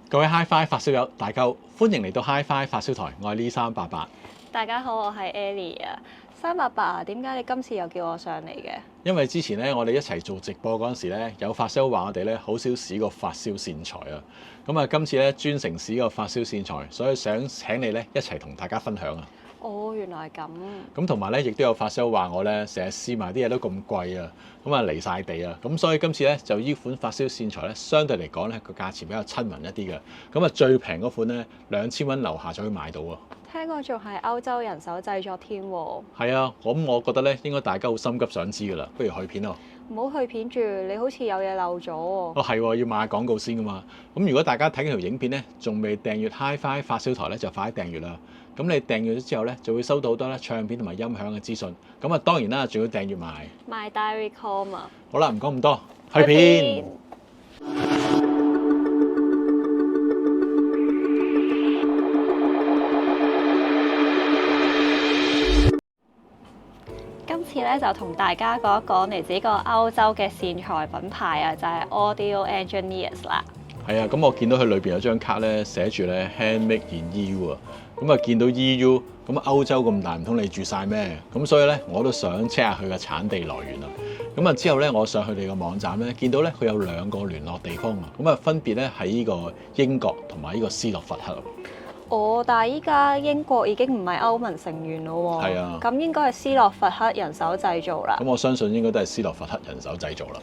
各位 HiFi 發燒友，大家好，歡迎嚟到 HiFi 發燒台，我係呢388。大家好，我係 Ellie 啊。388啊，點解你今次又叫我上嚟嘅？因為之前咧，我哋一齊做直播嗰陣時咧，有發燒話我哋咧好少試過發燒線材啊。咁啊，今次咧專程試個發燒線材，所以想請你咧一齊同大家分享啊。哦，原來係咁。咁同埋咧，亦都有發燒話我咧成日試埋啲嘢都咁貴啊，咁啊離晒地啊。咁所以今次咧就呢款發燒線材咧，相對嚟講咧個價錢比較親民一啲嘅。咁啊最平嗰款咧2000蚊樓下就可以買到啊。聽講仲係歐洲人手製作添喎。係啊，咁我覺得咧應該大家好心急想知㗎啦，不如去片咯。唔好去片住，你好似有嘢漏咗喎。哦係喎，要買下廣告先㗎嘛。咁如果大家睇緊條影片咧，仲未訂閱 HiFi 發燒台咧，就快啲訂閱啦。咁你訂閱咗之後咧，就會收到好多咧唱片同埋音響嘅資訊。咁啊當然啦，仲要訂閱埋 My Diary Com 啊。好啦，唔講咁多，去片。今次咧就同大家講一講嚟自個歐洲嘅線材品牌啊，就係 Audio Engineers 啦。係啊，咁我見到佢裏邊有張卡咧，寫住咧 Handmade in EU 啊。咁啊見到 EU，咁歐洲咁大，唔通你住晒咩？咁所以咧，我都想 check 下佢嘅產地來源啊。咁啊之後咧，我上佢哋個網站咧，見到咧佢有2個聯絡地方啊。咁啊分別咧喺呢個英國同埋呢個斯洛伐克。哦，但係依家英國已經唔係歐盟成員咯喎。係啊。咁應該係斯洛伐克人手製造啦。咁我相信應該都係斯洛伐克人手製造啦。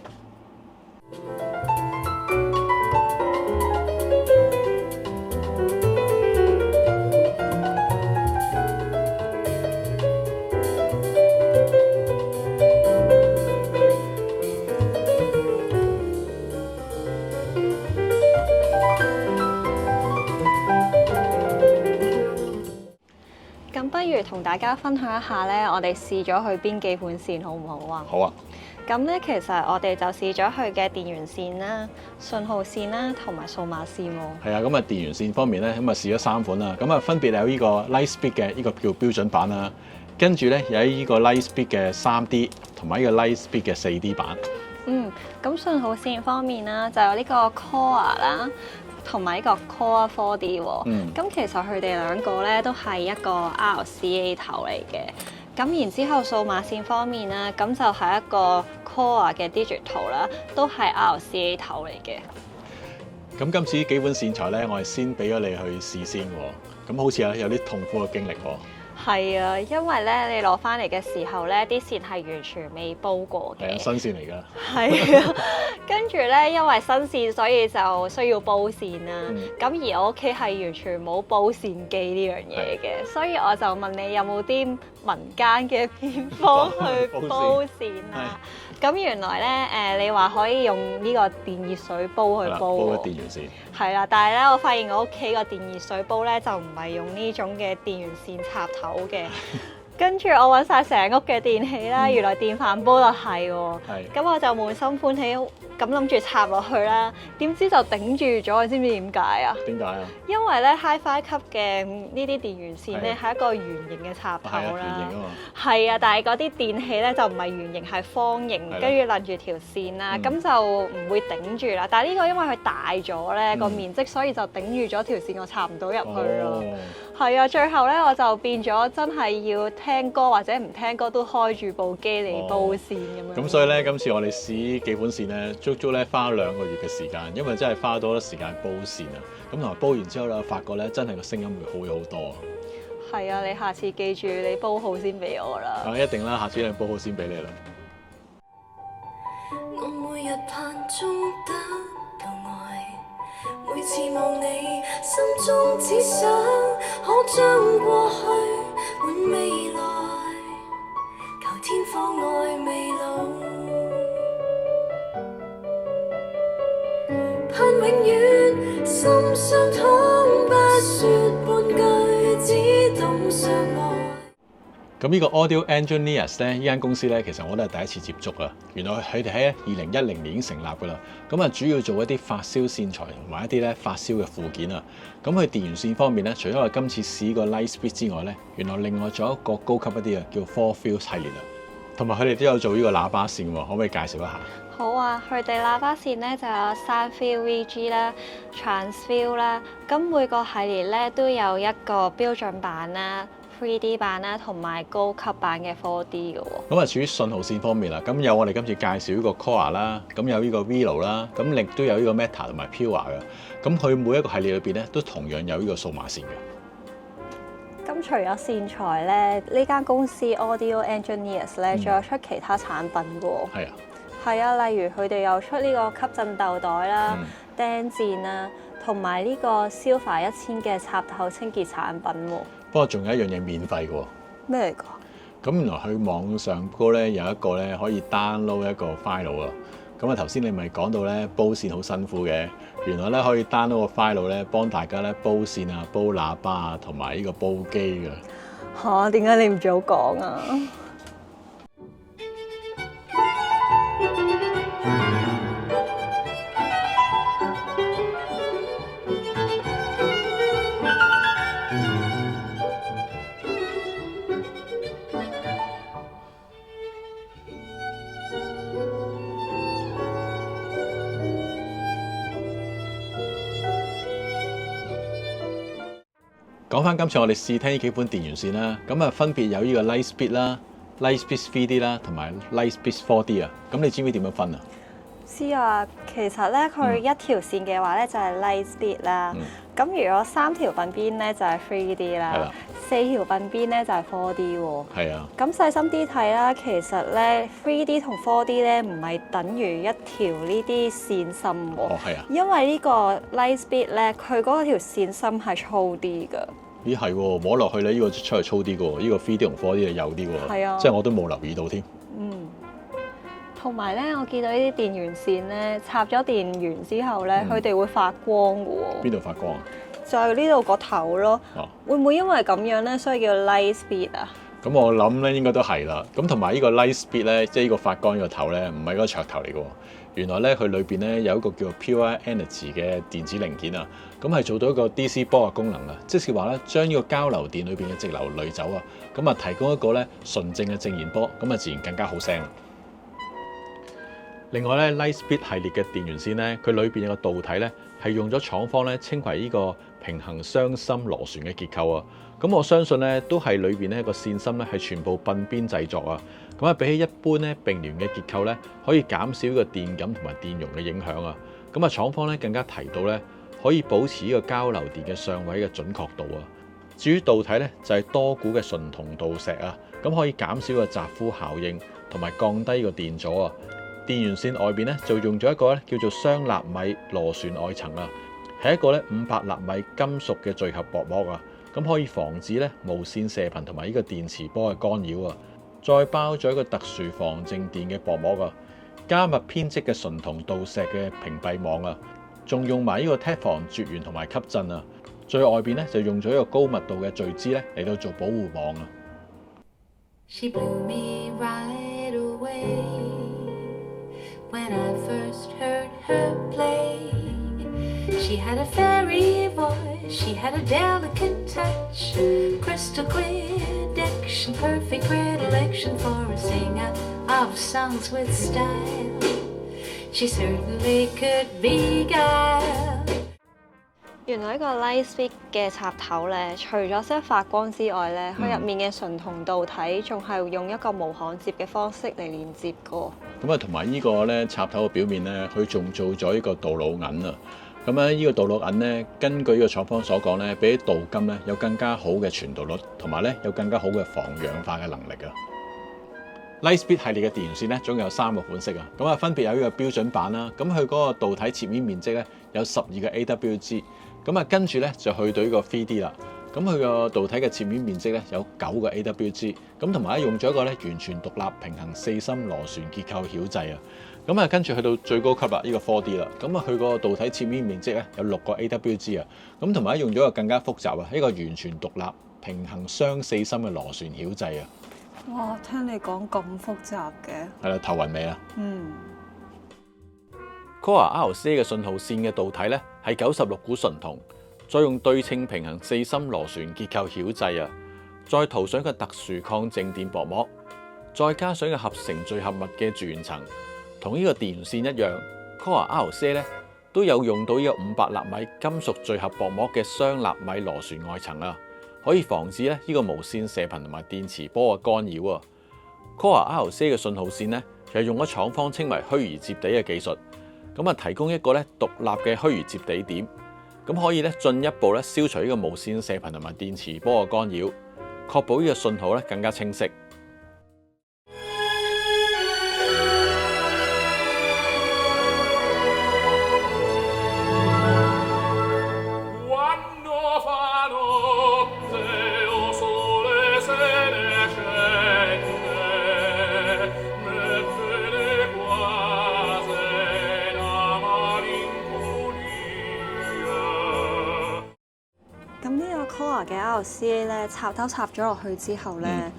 咁不如同大家分享一下咧，我哋試咗佢邊幾款線好唔好啊？好啊。咁咧，其實我哋就試咗佢嘅電源線啦、信號線啦，同埋數碼線喎。係啊，咁啊電源線方面咧，咁啊試咗3款啦。咁啊分別有呢個 Lightspeed 嘅呢個叫標準版啦，跟住咧有呢個 Lightspeed 嘅3D 同埋呢個 Lightspeed 嘅4D 版。咁信號線方面啦，就有呢個 Core 啦，同埋呢個 Core 4D 喎。咁其實佢哋2個咧都係一個 RCA 頭嚟嘅。咁然之後數碼線方面啦，咁就係一個 Core 嘅 Digital 啦，都係 RCA 頭嚟嘅。咁今次呢幾款線材咧，我係先俾咗你去試先喎。咁好似有啲痛苦嘅經歷喎。係啊，因為咧你攞翻嚟嘅時候咧，啲線係完全未煲過嘅。係啊，新線嚟㗎。係啊，跟住咧，因為新線，所以就需要煲線啦。咁而我屋企係完全冇煲線機呢樣嘢嘅，所以我就問你有冇啲民間嘅偏方去煲線啊？咁原來咧你話可以用呢個電熱水煲去煲煲個電源線。係啦，但係咧我發現我屋企個電熱水煲咧就唔係用呢種嘅電源線插頭嘅。跟住我揾晒成屋嘅電器啦，原來電飯煲就係喎。咁我就滿心歡喜咁諗住插落去啦，點知就頂住咗，你知唔知點解啊？點解啊？因為咧 HiFi 級嘅呢啲電源線咧係一個圓形嘅插頭啦。圓形啊嘛。係啊，但係嗰啲電器咧就唔係圓形，係方形，跟住攬住條線啦，咁就唔會頂住啦。但係呢個因為佢大咗咧個面積，所以就頂住咗條線，我插唔到入去咯。係啊，最後咧我就變咗真係要聽歌或者唔聽歌都開住部機嚟煲線咁樣。咁所以咧，今次我哋試幾款線咧，足足咧花咗2個月嘅時間，因為真係花咗多時間煲線啊。咁同埋煲完之後咧，發覺咧真係個聲音會好咗好多。係啊，你下次記住你煲好先俾我啦。一定啦，下次你煲好先俾你啦。我每日盼中得到愛，每次望你，心中只想可將過去換未來，求天放愛未老，盼永遠心相通，不說半句，只懂相愛。咁呢個 Audio Engineers 咧，呢間公司咧，其實我都係第一次接觸啊。原來佢哋喺2010年已經成立㗎啦。咁啊，主要做一啲發燒線材同埋一啲咧發燒嘅附件啊。咁佢電源線方面咧，除咗我今次試個 Lightspeed 之外咧，原來另外仲有一個高級一啲嘅叫 Four Fields 系列啊。同埋佢哋都有做呢個喇叭線喎，可唔可以介紹一下？好啊，佢哋喇叭線咧就有 Soundfield VG 啦、Transfield 啦，咁每個系列咧都有一個標準版啦、3D 版啦，同埋高級版嘅 4D 嘅喎。咁啊，至於信號線方面啦，咁有我哋今次介紹呢個 Core 啦，咁有呢個 Velo 啦，咁亦都有呢個 Meta 同埋 Pure 嘅。咁佢每一個系列裏邊咧，都同樣有呢個數碼線嘅。咁除咗線材咧，呢間公司 Audio Engineers 咧，仲有出其他產品嘅喎。係啊。係啊，例如佢哋又出呢個吸震豆袋啦、釘墊啦，同埋呢個 Silver 1000嘅插頭清潔產品喎。不過仲有一樣嘢免費嘅喎。咩嚟㗎？咁原來佢網上高咧有一個咧可以 download 一個 file 啊。咁啊頭先你咪講到咧煲線好辛苦嘅，原來咧可以 download 個 file 咧幫大家咧煲線啊、煲喇叭啊同埋呢個煲機嘅。嚇？點解你唔早講啊？講翻今次我哋試聽呢幾款電源線啦，咁啊分別有呢個 Lightspeed 啦、Lightspeed 3D 啦，同埋 Lightspeed 4D 啊。咁你知唔知點樣分啊？知啊，其實咧佢一條線嘅話咧就係 Lightspeed 啦，咁如果3條鬢邊咧就係 3D 啦，4條鬢邊咧就係 4D 喎。係啊。咁細心啲睇啦，其實咧 3D 同 4D 咧唔係等於一條呢啲線芯喎。哦，係啊。因為呢個 Lightspeed 咧，佢嗰條線芯係粗啲㗎。咦係喎，摸落去咧呢個出嚟粗啲嘅喎，呢個 3D 同 4D 係幼啲喎。係啊。即係我都冇留意到添。同埋咧，我見到呢啲電源線咧，插咗電源之後咧，佢哋會發光嘅喎。邊度發光啊？就係呢度個頭咯。會唔會因為咁樣咧，所以叫 Lightspeed 啊？咁我諗咧應該都係啦。咁同埋呢個 Lightspeed 咧，即係呢個發光呢個頭咧，唔係嗰個噱頭嚟嘅喎。原來咧佢裏邊咧有一個叫做 Pure Energy 嘅電子零件啊。咁係做到一個 DC 波嘅功能啊，即是話咧將呢個交流電裏邊嘅直流濾走啊，咁啊提供一個咧純正嘅正弦波，咁啊自然更加好聲。另外咧 Lightspeed 系列嘅電源線咧，佢裏邊有個導體咧係用咗廠方咧稱為呢個平衡雙芯螺旋嘅結構啊。咁我相信咧都係裏邊咧個線芯咧係全部鬢邊製作啊。咁啊比起一般咧並聯嘅結構咧，可以減少呢個電感同埋電容嘅影響啊。咁啊廠方咧更加提到咧可以保持呢個交流電嘅上位嘅準確度啊。至於導體咧就係多股嘅純銅導石啊，咁可以減少個雜膚效應同埋降低個電阻啊。電源線外邊咧就用咗一個咧叫做雙納米螺旋外層啊，係一個咧500納米金屬嘅聚合薄膜啊，咁可以防止咧無線射頻同埋呢個電磁波嘅干擾啊。再包咗一個特殊防靜電嘅薄膜啊，加密編織嘅純銅導石嘅屏蔽網啊，仲用埋呢個 Teflon 絕緣同埋吸震啊。最外邊咧就用咗一個高密度嘅聚酯咧嚟到做保護網啊。She blew me right away when I first heard her play. She had a fairy voice, she had a delicate touch, crystal clear diction, perfect predilection for a singer of songs with style. She certainly could beguile. 原來呢個 Lightspeed 嘅插頭咧，除咗識發光之外咧，佢入面嘅純銅導體仲係用一個無焊接嘅方式嚟連接嘅。咁啊，同埋呢個咧插頭嘅表面咧，佢仲做咗呢個鍍鋁銀啊。咁咧呢個鍍鋁銀咧，根據呢個廠方所講咧，比起鍍金咧有更加好嘅傳導率，同埋咧有更加好嘅防氧化嘅能力啊。Lightspeed 系列嘅電源線咧，總有3個款式啊。咁啊，分別有呢個標準版啦。咁佢嗰個導體切面面積咧有12個 AWG。咁啊，跟住咧就去到呢個 3D 啦。咁佢個導體嘅切面面積咧有9個 AWG。咁同埋咧用咗一個咧完全獨立平衡4芯螺旋結構曉掣啊。咁啊，跟住去到最高級啦，呢個 4D 啦。咁啊，佢個導體切面面積咧有6個 AWG 啊。咁同埋咧用咗一個更加複雜啊，一個完全獨立平衡雙4芯嘅螺旋曉掣啊。哇！聽你講咁複雜嘅，係啦，頭暈未啊？Core RCA 嘅信號線嘅導體咧係96股純銅，再用對稱平衡4芯螺旋結構曉掣啊，再塗上個特殊抗靜電薄膜，再加上個合成聚合物嘅絕緣層，同呢個電源線一樣 ，Core RCA 咧都有用到呢個500納米金屬聚合薄膜嘅雙納米螺旋外層啊，可以防止咧呢個無線射頻同埋電磁波嘅干擾啊。Core RCA 嘅信號線咧，其實用咗廠方稱為虛擬接地嘅技術，咁啊提供一個咧獨立嘅虛擬接地點，咁可以咧進一步咧消除呢個無線射頻同埋電磁波嘅干擾，確保呢個信號咧更加清晰。Core 嘅 RCA 咧插頭插咗落去之後咧，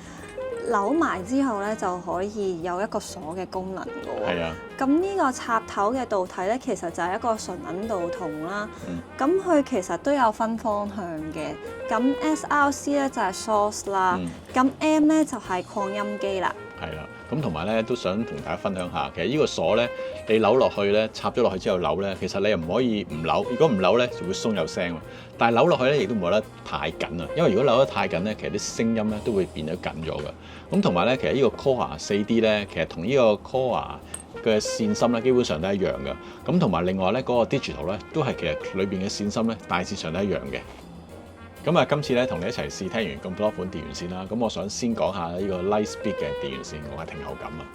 扭埋之後咧就可以有一個鎖嘅功能嘅喎。係啊。咁呢個插頭嘅導體咧，其實就係一個純銀導筒啦。咁佢其實都有分方向嘅。咁 SRC 咧就係 source 啦，咁 M 咧就係擴音機啦。係啦，咁同埋咧都想同大家分享下，其實呢個鎖咧，你扭落去咧，插咗落去之後扭咧，其實你又唔可以唔扭，如果唔扭咧就會鬆有聲。但係扭落去咧亦都唔可以得太緊啊，因為如果扭得太緊咧，其實啲聲音咧都會變咗緊咗嘅。咁同埋咧，其實呢個 Core 4D 咧，其實同呢個 Core 嘅線芯咧基本上都一樣嘅。咁同埋另外咧嗰個 digital 咧都係其實裏邊嘅線芯咧大致上都一樣嘅。咁啊，今次咧同你一齊試聽完咁多款電源線啦，咁我想先講下呢個 Lightspeed 嘅電源線我嘅聽後感啊。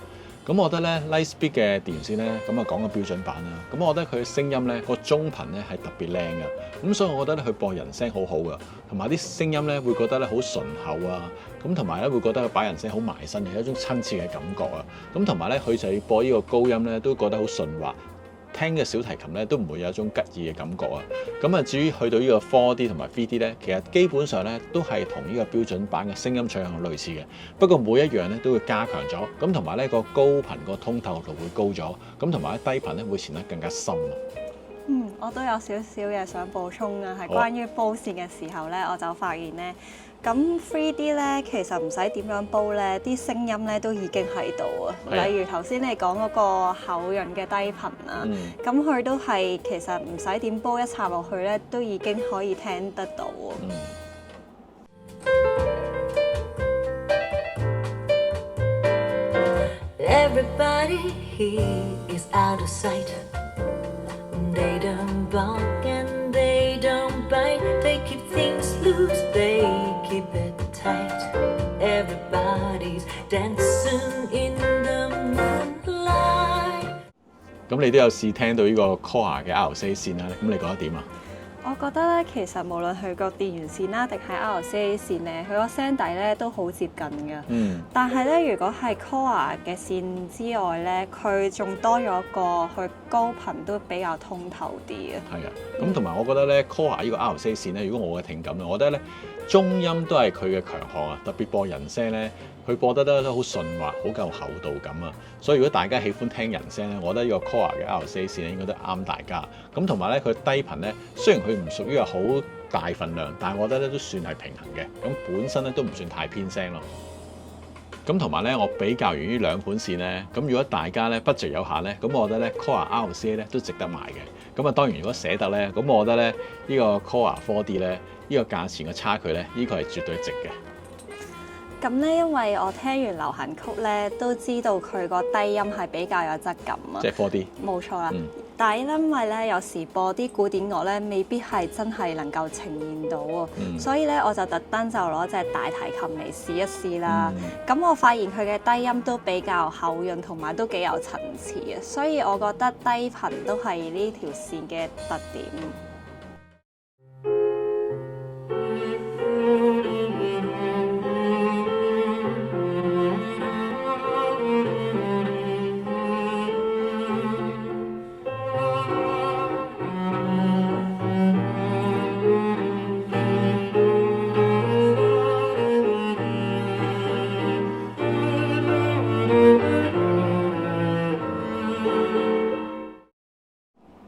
咁我覺得咧 Lightspeed 嘅電源線咧，咁啊講個標準版啦。咁我覺得佢聲音咧個中頻咧係特別靚嘅，咁所以我覺得咧佢播人聲好好噶，同埋啲聲音咧會覺得咧好順厚啊，咁同埋咧會覺得佢把人聲好埋身嘅，有一種親切嘅感覺啊。咁同埋咧佢就要播呢個高音咧，都覺得好順滑。聽嘅小提琴咧都唔會有一種吉耳嘅感覺啊！咁啊，至於去到呢個 4D 同埋 3D 咧，其實基本上咧都係同呢個標準版嘅聲音取向類似嘅，不過每一樣咧都會加強咗，咁同埋咧個高頻個通透度會高咗，咁同埋咧低頻咧會傳得更加深啊！我都有少少嘢想補充啊，係關於煲線嘅時候咧，我就發現咧，咁 3D 咧其實唔使點樣煲咧，啲聲音咧都已經喺度啊。例如頭先你講嗰個厚潤嘅低頻啊，咁佢都係其實唔使點煲，一插落去咧都已經可以聽得到啊。Everybody here is out of sight. They don't bark and they don't bite. They keep things loose, they keep it tight. Everybody's dancing in the moonlight. 咁你都有試聽到呢個 Core 嘅 RCA 線啦，咁你覺得點啊？我覺得咧，其實無論佢個電源線啦，定係 RCA 線咧，佢個聲底咧都好接近嘅。但係咧，如果係 Core 嘅線之外咧，佢仲多咗個佢高頻都比較通透啲嘅。係啊，咁同埋我覺得咧 Core 呢個 RCA 線咧，如果我嘅聽感咧，我覺得咧中音都係佢嘅強項啊，特別播人聲咧。佢播得都好順滑，好夠厚度感啊！所以如果大家喜歡聽人聲咧，我覺得呢個 Core 嘅 RCA 線咧應該都啱大家。咁同埋咧，佢低頻咧，雖然佢唔屬於係好大份量，但係我覺得咧都算係平衡嘅。咁本身咧都唔算太偏聲咯。咁同埋咧，我比較完呢兩款線咧，咁如果大家咧 budget 有限咧，咁我覺得咧 Core RCA 咧都值得買嘅。咁啊當然如果捨得咧，咁我覺得咧呢個 Core 4D 咧呢個價錢嘅差距咧，呢個係絕對值嘅。咁咧，因為我聽完流行曲咧，都知道佢個低音係比較有質感啊。即係 4D。冇錯啦。但係因為咧，有時播啲古典樂咧，未必係真係能夠呈現到啊。所以咧，我就特登就攞隻大提琴嚟試一試啦。咁我發現佢嘅低音都比較厚潤，同埋都幾有層次啊。所以我覺得低頻都係呢條線嘅特點。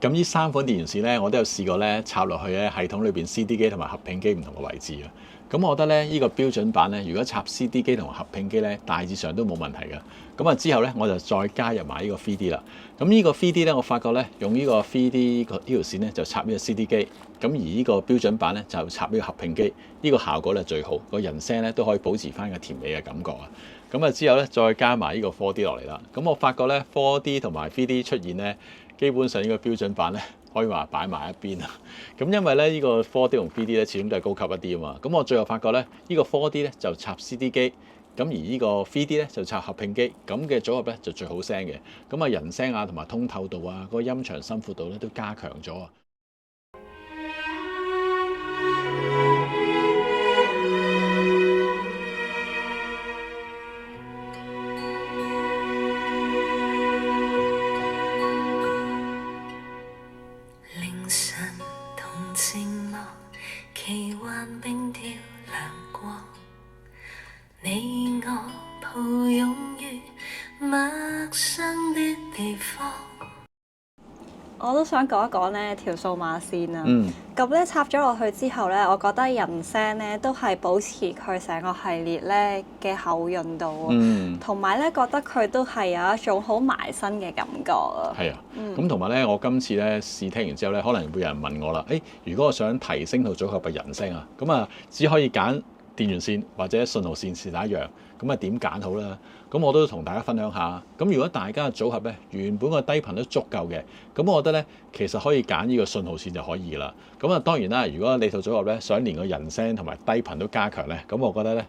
咁呢3款電源線咧，我都有試過咧插落去咧系統裏邊 CD 機同埋合併機唔同嘅位置啊。咁我覺得咧呢個標準版咧，如果插 CD 機同合併機咧，大致上都冇問題嘅。咁啊之後咧，我就再加入埋呢個 3D 啦。咁呢個 3D 咧，我發覺咧用呢個 3D 呢條線咧就插呢個 CD 機，咁而呢個標準版咧就插呢個合併機，呢個效果咧最好，個人聲咧都可以保持翻個甜美嘅感覺啊。咁啊之後咧再加埋呢個 4D 落嚟啦。咁我發覺咧 4D 同埋 3D 出現咧，基本上呢個標準版咧可以話擺埋一邊啊。咁因為咧呢個 4D 同 3D 咧始終都係高級一啲啊嘛。咁我最後發覺咧呢個 4D 咧就插 CD 機。咁而呢個 3D 咧就插合併機，咁嘅組合咧就最好聲嘅。咁啊人聲啊同埋通透度啊，嗰個音場深闊度咧都加強咗啊！凌晨同靜默，奇幻並調亮光。你我抱擁於陌生的地方。我都想講一講咧條數碼線啊。嗯。咁咧插咗落去之後咧，我覺得人聲咧都係保持佢成個系列咧嘅厚潤度啊。同埋咧覺得佢都係有一種好埋身嘅感覺啊。係啊。咁同埋咧，我今次咧試聽完之後咧，可能會有人問我啦。如果我想提升到組合嘅人聲啊，咁啊只可以揀電源線或者信號線是但一樣，咁啊點揀好啦？咁我都同大家分享下。咁如果大家嘅組合咧原本個低頻都足夠嘅，咁我覺得咧其實可以揀呢個信號線就可以啦。咁啊當然啦，如果你套組合咧想連個人聲同埋低頻都加強咧，咁我覺得咧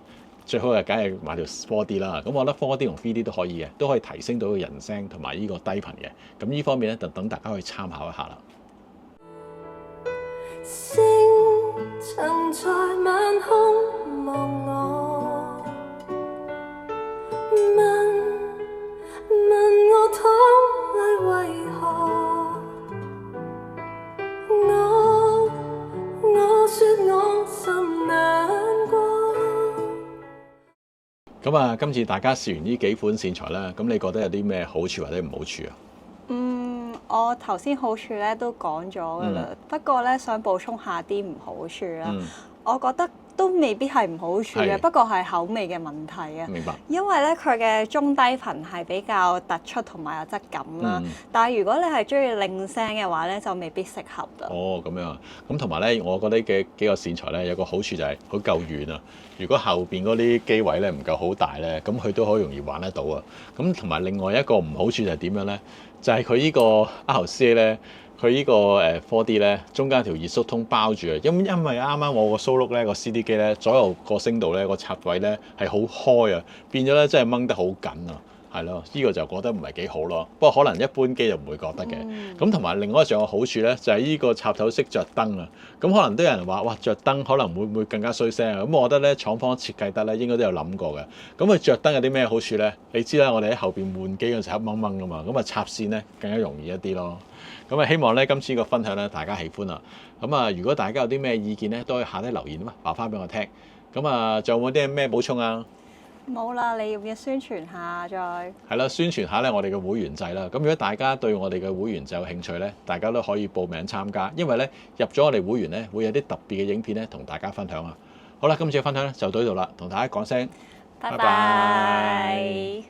最好係梗係買條 4D 啦。咁我覺得 4D 同 3D 都可以嘅，都可以提升到個人聲同埋呢個低頻嘅。咁呢方面咧就等大家去參考一下啦。星曾在晚空望我，問我淌淚為何？我說我心難過。咁啊，今次大家試完呢幾款線材啦，咁你覺得有啲咩好處或者唔好處啊？我頭先好處咧都講咗㗎啦，不過咧想補充下啲唔好處啦。我覺得都未必係唔好處嘅，不過係口味嘅問題啊。明白。因為咧佢嘅中低頻係比較突出同埋有質感啦，但係如果你係中意靚聲嘅話咧，就未必適合啦。哦，咁樣啊。咁同埋咧，我覺得嘅幾個線材咧有個好處就係佢夠遠啊。如果後邊嗰啲機位咧唔夠好大咧，咁佢都好容易玩得到啊。咁同埋另外一個唔好處就係點樣咧？就係佢呢個 RCA 咧。佢呢個4D 咧，中間條熱縮通包住啊，因為啱啱我個 Solo 咧個 CD 機咧左右個聲道咧個插位咧係好開啊，變咗咧真係掹得好緊啊，係咯，呢個就覺得唔係幾好咯。不過可能一般機就唔會覺得嘅。咁同埋另外一樣嘅好處咧，就係呢個插頭式着燈啊。咁可能都有人話哇，着燈可能會唔會更加衰聲啊？咁我覺得咧廠方設計得咧應該都有諗過嘅。咁佢着燈有啲咩好處咧？你知啦，我哋喺後邊換機嗰陣時黑掹掹噶嘛，咁啊插線咧更加容易一啲咯。咁啊，希望咧今次個分享咧大家喜歡啊！咁啊，如果大家有啲咩意見咧，都可以下低留言啊嘛，話翻俾我聽。咁啊，仲有冇啲咩補充啊？冇啦，你要唔要宣傳下再？係啦，宣傳下咧我哋嘅會員制啦。咁如果大家對我哋嘅會員制有興趣咧，大家都可以報名參加，因為咧入咗我哋會員咧會有啲特別嘅影片咧同大家分享啊。好啦，今次嘅分享咧就到呢度啦，同大家講聲拜拜。